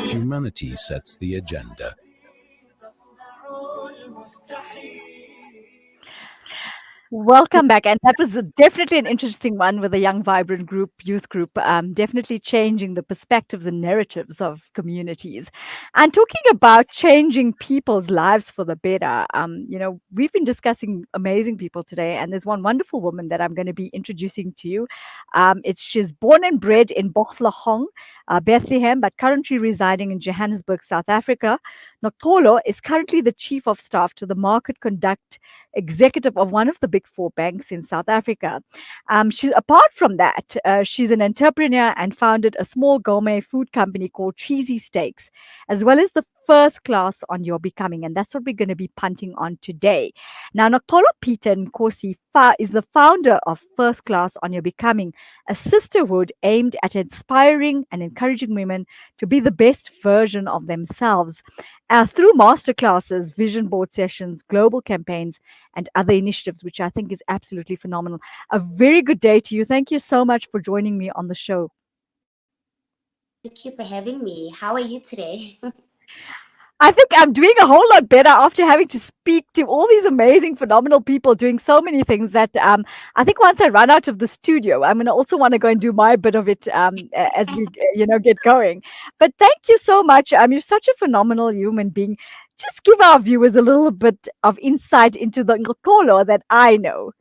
Humanity sets the agenda. Welcome back. And that was definitely an interesting one with a young, vibrant group, youth group, definitely changing the perspectives and narratives of communities. And talking about changing people's lives for the better, we've been discussing amazing people today. And there's one wonderful woman that I'm going to be introducing to you. She's born and bred in Bethlehem, but currently residing in Johannesburg, South Africa. Noxolo is currently the chief of staff to the market conduct executive of one of the big four banks in South Africa. Apart from that, she's an entrepreneur and founded a small gourmet food company called Cheesy Steaks, as well as the first class on your becoming. And that's what we're going to be punting on today. Now, Noxolo Peters Nkosi is the founder of First Class on Your Becoming, a sisterhood aimed at inspiring and encouraging women to be the best version of themselves through masterclasses, vision board sessions, global campaigns, and other initiatives, which I think is absolutely phenomenal. A very good day to you. Thank you so much for joining me on the show. Thank you for having me. How are you today? I think I'm doing a whole lot better after having to speak to all these amazing, phenomenal people doing so many things that I think once I run out of the studio, I'm going to also want to go and do my bit of it as we, get going. But thank you so much. You're such a phenomenal human being. Just give our viewers a little bit of insight into the Noxolo that I know.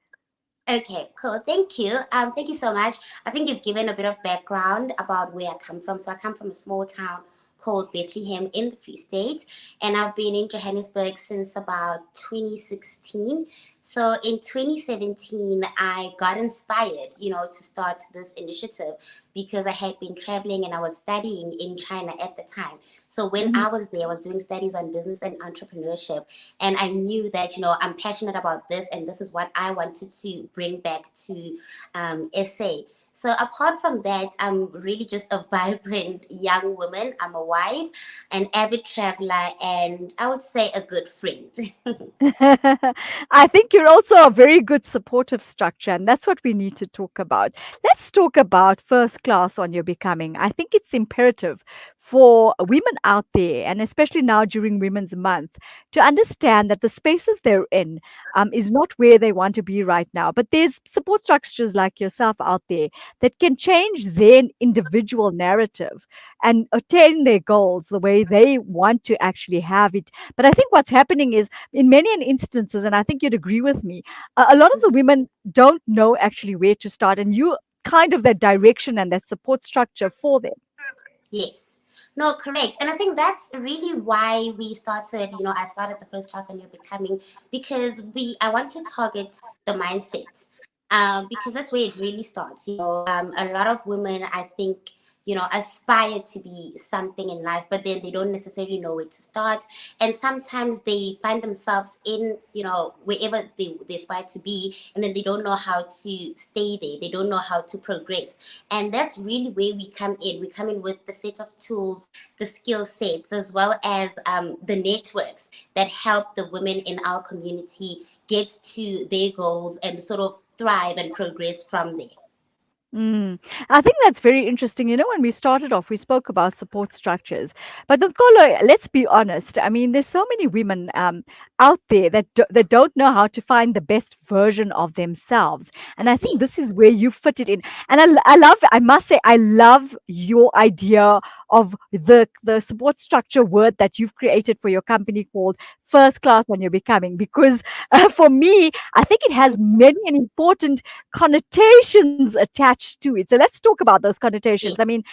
Okay, cool. Thank you. Thank you so much. I think you've given a bit of background about where I come from. So I come from a small town called Bethlehem in the Free State, and I've been in Johannesburg since about 2016. So in 2017, I got inspired, to start this initiative because I had been traveling and I was studying in China at the time. So when I was there, I was doing studies on business and entrepreneurship, and I knew that, I'm passionate about this, and this is what I wanted to bring back to SA. So apart from that, I'm really just a vibrant young woman. I'm a wife, an avid traveler, and I would say a good friend. I think you're also a very good supportive structure, and that's what we need to talk about. Let's talk about First Class on Your Becoming. I think it's imperative for women out there, and especially now during Women's Month, to understand that the spaces they're in is not where they want to be right now. But there's support structures like yourself out there that can change their individual narrative and attain their goals the way they want to actually have it. But I think what's happening is, in many instances, and I think you'd agree with me, a lot of the women don't know actually where to start, and you kind of that direction and that support structure for them. Yes. No, correct. And I think that's really why we started, I started the First Class on Your Becoming, because I want to target the mindset. Because that's where it really starts. A lot of women, I think, aspire to be something in life, but then they don't necessarily know where to start. And sometimes they find themselves in, wherever they aspire to be, and then they don't know how to stay there. They don't know how to progress. And that's really where we come in. We come in with the set of tools, the skill sets, as well as the networks that help the women in our community get to their goals and sort of thrive and progress from there. I think that's very interesting. When we started off, we spoke about support structures. But Noxolo, let's be honest. I mean, there's so many women out there that don't know how to find the best version of themselves. And I think this is where you fit it in. And I must say, I love your idea of the support structure word that you've created for your company called First Class on Your Becoming, because for me, I think it has many and important connotations attached to it. So let's talk about those connotations. I mean,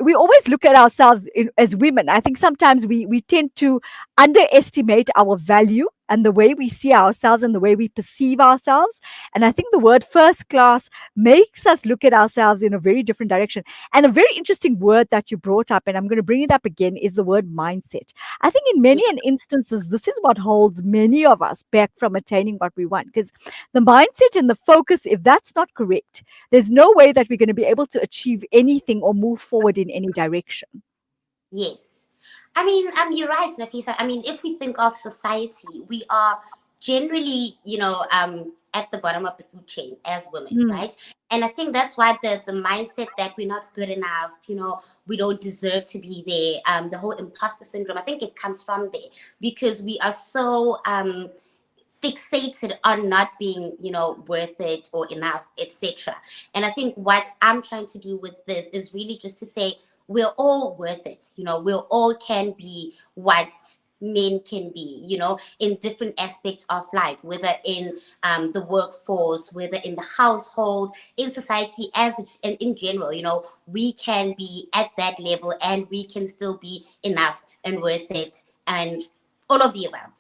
we always look at ourselves as women. I think sometimes we tend to underestimate our value and the way we see ourselves and the way we perceive ourselves. And I think the word first class makes us look at ourselves in a very different direction. And a very interesting word that you brought up, and I'm going to bring it up again, is the word mindset. I think in many instances, this is what holds many of us back from attaining what we want, because the mindset and the focus, if that's not correct, there's no way that we're going to be able to achieve anything or move forward in any direction. Yes. I mean, you're right, Nafisa. I mean, if we think of society, we are generally, at the bottom of the food chain as women, Mm, right? And I think that's why the mindset that we're not good enough, we don't deserve to be there, the whole imposter syndrome, I think it comes from there, because we are so fixated on not being, worth it or enough, etc. And I think what I'm trying to do with this is really just to say we're all worth it. We all can be what men can be, in different aspects of life, whether in the workforce, whether in the household, in society, and in general. We can be at that level, and we can still be enough and worth it, and all of the above,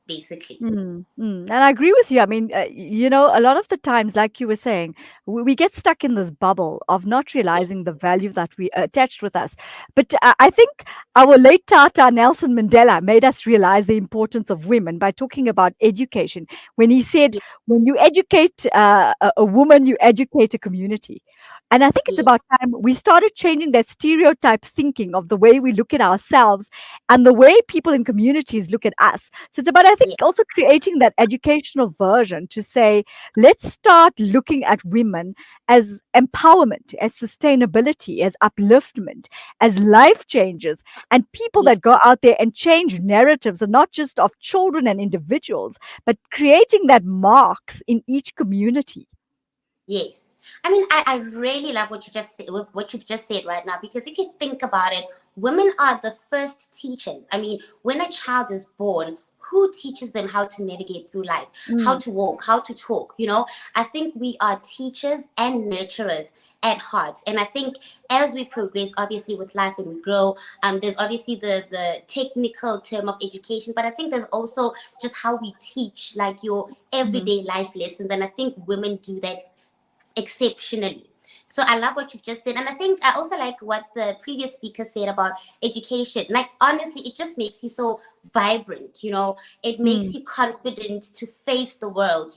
basically. And I agree with you. I mean, a lot of the times, like you were saying, we get stuck in this bubble of not Yes, realizing the value that we attached with us. But I think our late Tata Nelson Mandela made us realize the importance of women by talking about education. When he said, yes, when you educate a woman, you educate a community. And I think it's yes, about time we started changing that stereotype thinking of the way we look at ourselves and the way people in communities look at us. So it's about, I think, yes, also creating that educational version to say, let's start looking at women as empowerment, as sustainability, as upliftment, as life changers, and people yes. that go out there and change narratives, and not just of children and individuals, but creating that marks in each community. Yes. I mean, I really love what you just said, what you've just said right now, because if you think about it, women are the first teachers. I mean, when a child is born, who teaches them how to navigate through life, how Mm, to walk, how to talk? I think we are teachers and nurturers at heart. And I think as we progress, obviously with life and we grow, there's obviously the technical term of education, but I think there's also just how we teach, like your mm, everyday life lessons. And I think women do that exceptionally. So I love what you've just said. And I think I also like what the previous speaker said about education. Like, honestly, it just makes you so vibrant, it makes mm, you confident to face the world,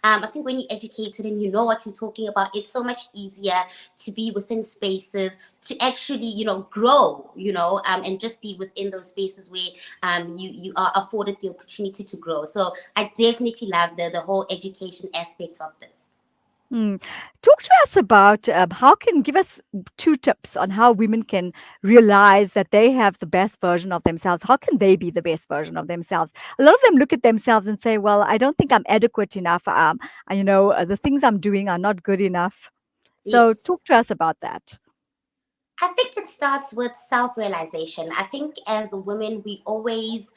I think when you're educated and you know what you're talking about, it's so much easier to be within spaces, to actually, grow, and just be within those spaces where you are afforded the opportunity to grow. So I definitely love the whole education aspect of this. mm. Talk to us about how can give us two tips on how women can realize that they have the best version of themselves. How can they be the best version of themselves? A lot of them look at themselves and say, "Well, I don't think I'm adequate enough. The things I'm doing are not good enough." So, Yes. talk to us about that. I think it starts with self realization. I think as women, we always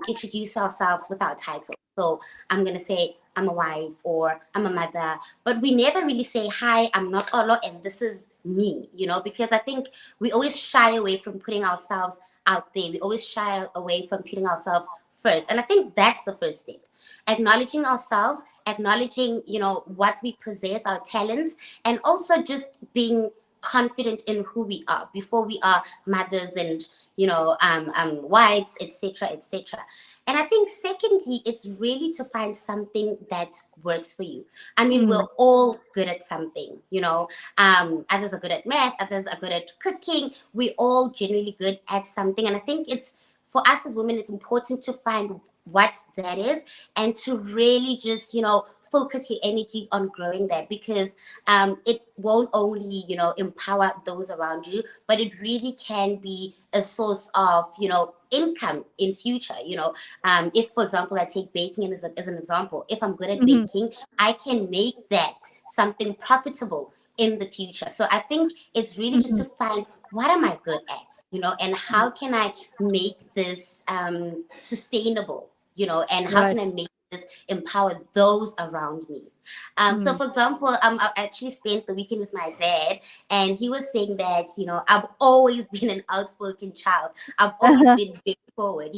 introduce ourselves with our title. So I'm going to say, I'm a wife or I'm a mother, but we never really say, hi, I'm Noxolo and this is me, because I think we always shy away from putting ourselves out there. We always shy away from putting ourselves first. And I think that's the first step. Acknowledging ourselves, acknowledging, what we possess, our talents, and also just being confident in who we are before we are mothers and wives, etc., etc. And I think secondly, it's really to find something that works for you. I mean, we're Mm, all good at something, others are good at math, others are good at cooking. We all generally good at something, and I think it's for us as women, it's important to find what that is and to really just focus your energy on growing that, because it won't only empower those around you, but it really can be a source of income in future. If for example I take baking as an example, if I'm good at mhm, baking, I can make that something profitable in the future. So I think it's really just mhm, to find what am I good at, and mm. how can I make this sustainable, and how Right. can I make this empower those around me. So, Mm. for example, I actually spent the weekend with my dad, and he was saying that, I've always been an outspoken child. I've always been very forward,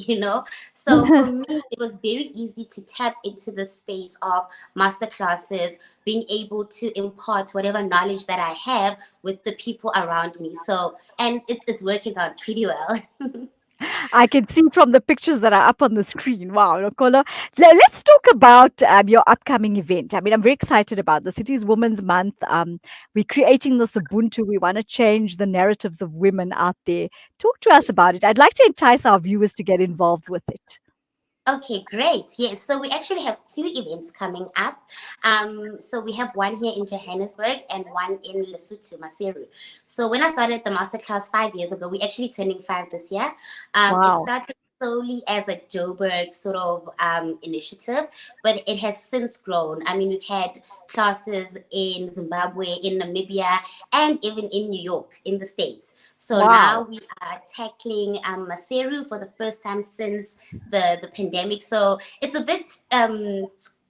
So, for me, it was very easy to tap into the space of master classes, being able to impart whatever knowledge that I have with the people around me. So, and it's working out pretty well. I can see from the pictures that are up on the screen. Wow, Nokola. Let's talk about your upcoming event. I mean, I'm very excited about this. It is Women's Month. We're creating this Ubuntu. We want to change the narratives of women out there. Talk to us about it. I'd like to entice our viewers to get involved with it. Okay, great. Yes, so we actually have two events coming up. So we have one here in Johannesburg and one in Lesotho, Maseru. So when I started the masterclass 5 years ago, we actually turning 5 this year. It Wow. started solely as a Joburg sort of initiative, but it has since grown. I mean, we've had classes in Zimbabwe, in Namibia, and even in New York, in the States. So now Wow. we are tackling Maseru for the first time since the pandemic. So it's a bit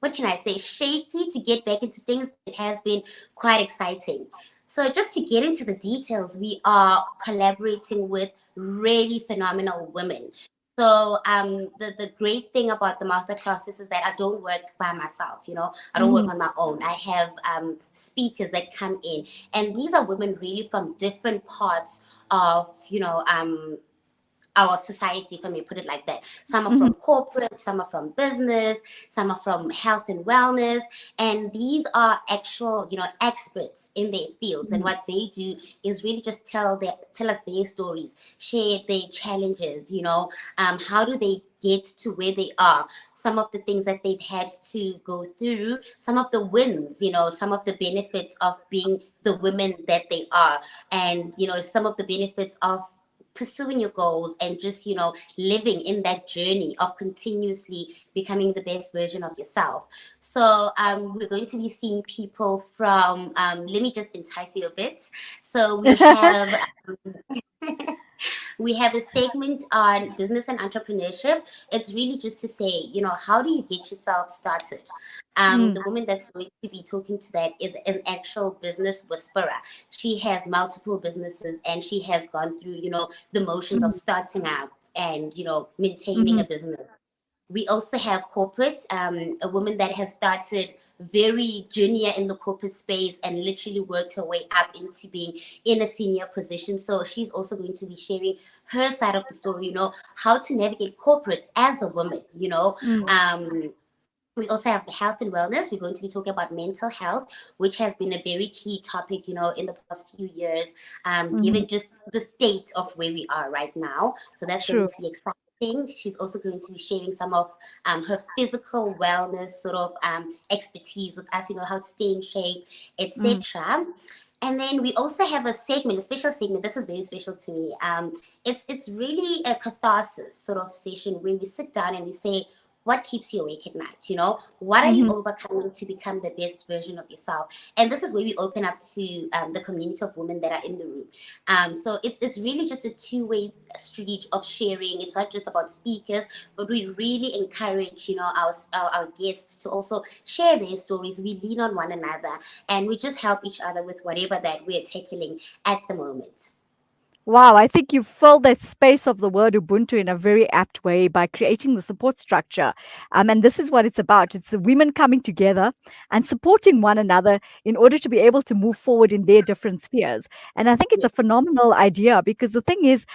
what can I say, shaky to get back into things, but it has been quite exciting. So just to get into the details, we are collaborating with really phenomenal women. So the great thing about the master classes is that I don't work by myself. I don't work Mm, on my own. I have speakers that come in, and these are women really from different parts of our society, if I may put it like that. Some are mhm, from corporate, some are from business, some are from health and wellness, and these are actual, experts in their fields. And mm, what they do is really just tell us their stories, share their challenges. How do they get to where they are, some of the things that they've had to go through, some of the wins, some of the benefits of being the women that they are, and some of the benefits of pursuing your goals and just living in that journey of continuously becoming the best version of yourself. So we're going to be seeing people from let me just entice you a bit. So we have a segment on business and entrepreneurship. It's really just to say, how do you get yourself started? mm, The woman that's going to be talking to that is an actual business whisperer. She has multiple businesses and she has gone through, the motions of mm, starting out and, maintaining mhm, a business. We also have corporates, a woman that has started very junior in the corporate space and literally worked her way up into being in a senior position. So she's also going to be sharing her side of the story, how to navigate corporate as a woman. mm, We also have health and wellness. We're going to be talking about mental health, which has been a very key topic, in the past few years, mhm. given just the state of where we are right now. So that's going True. to be exciting. She's also going to be sharing some of her physical wellness sort of expertise with us, how to stay in shape, Mm, etc. And then we also have a segment, a special segment. This is very special to me. It's really a catharsis sort of session where we sit down and we say, what keeps you awake at night? What are you mhm. overcoming to become the best version of yourself? And this is where we open up to the community of women that are in the room. So it's really just a two-way street of sharing. It's not just about speakers, but we really encourage our guests to also share their stories. We lean on one another and we just help each other with whatever that we're tackling at the moment. Wow, I think you filled that space of the word Ubuntu in a very apt way by creating the support structure. And this is what it's about. It's the women coming together and supporting one another in order to be able to move forward in their different spheres. And I think it's Yeah, a phenomenal idea because the thing is,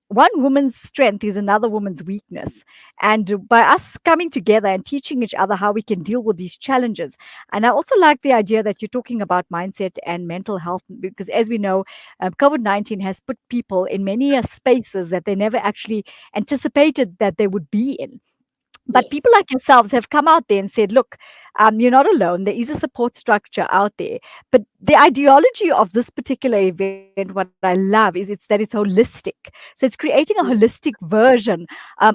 one woman's strength is another woman's weakness. And by us coming together and teaching each other how we can deal with these challenges. And I also like the idea that you're talking about mindset and mental health because, as we know, COVID-19 has put people in many spaces that they never actually anticipated that they would be in. But people yes. like yourselves have come out there and said, look, you're not alone. There is a support structure out there. But the ideology of this particular event, what I love, is that it's holistic. So it's creating a Mm, holistic version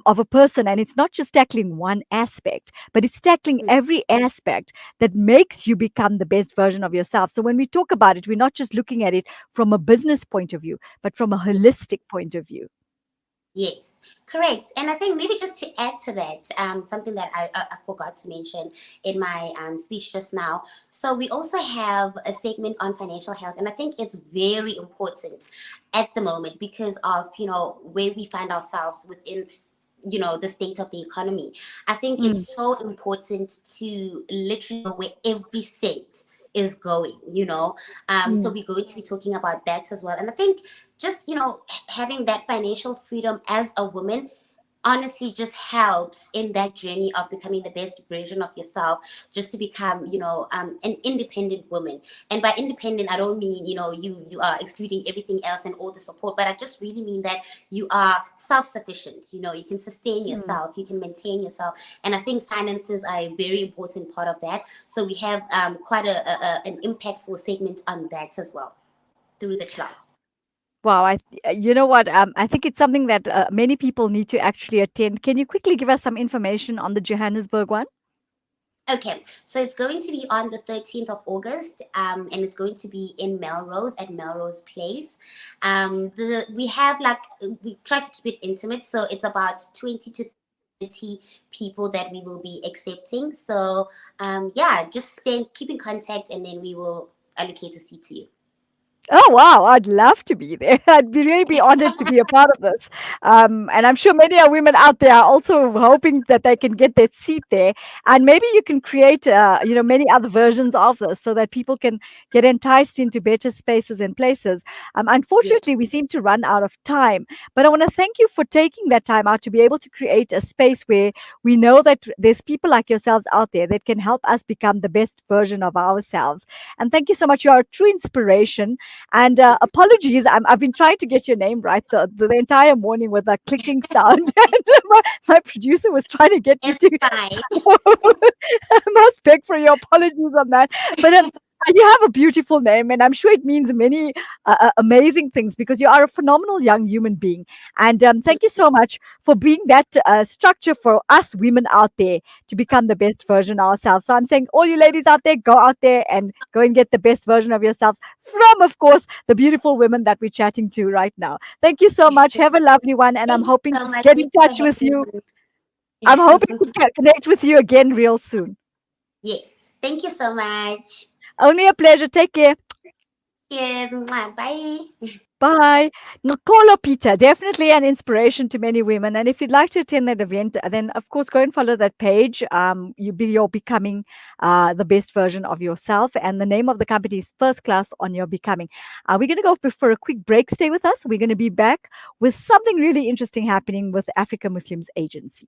of a person. And it's not just tackling one aspect, but it's tackling mm, every aspect that makes you become the best version of yourself. So when we talk about it, we're not just looking at it from a business point of view, but from a yeah. holistic point of view. Yes, correct. And I think maybe just to add to that, something that I forgot to mention in my speech just now. So we also have a segment on financial health, and I think it's very important at the moment because of where we find ourselves within the state of the economy. I think it's Mm, so important to literally know where every cent is going. So mm, we're going to be talking about that as well. And I think just having that financial freedom as a woman, honestly just helps in that journey of becoming the best version of yourself, just to become, an independent woman. And by independent, I don't mean, you are excluding everything else and all the support, but I just really mean that you are self-sufficient. You can sustain Mm. yourself, you can maintain yourself. And I think finances are a very important part of that. So we have quite an impactful segment on that as well through the class. Wow, you know what? I think it's something that many people need to actually attend. Can you quickly give us some information on the Johannesburg one? Okay, so it's going to be on the 13th of August, and it's going to be in Melrose at Melrose Place. We have like, we try to keep it intimate, so it's about 20 to 30 people that we will be accepting. So yeah, just keep in contact, and then we will allocate a seat to you. Oh wow, I'd love to be there. I'd be really be honored to be a part of this. And I'm sure many are women out there are also hoping that they can get that seat there. And maybe you can create, many other versions of this so that people can get enticed into better spaces and places. Yeah. Unfortunately, we seem to run out of time. But I want to thank you for taking that time out to be able to create a space where we know that there's people like yourselves out there that can help us become the best version of ourselves. And thank you so much. You are a true inspiration. And apologies, I've been trying to get your name right the entire morning with a clicking sound. And my producer was trying to get me It's to. fine. So I must beg for your apologies on that. But you have a beautiful name, and I'm sure it means many amazing things because you are a phenomenal young human being. And thank you so much for being that structure for us women out there to become the best version of ourselves. So I'm saying, all you ladies out there, go out there and go and get the best version of yourselves from, of course, the beautiful women that we're chatting to right now. Thank you so much. Have a lovely one, and I'm Thank you hoping so to much. get Thank in you for touch with having you. I'm me. hoping to connect with you again real soon. Yes. Thank you so much. Only a pleasure. Take care. Cheers. Mwah. Bye. Bye. Noxolo Peter, definitely an inspiration to many women. And if you'd like to attend that event, then of course go and follow that page. You're becoming the best version of yourself. And the name of the company is First Class on Your Becoming. We're going to go for a quick break. Stay with us. We're going to be back with something really interesting happening with Africa Muslims Agency.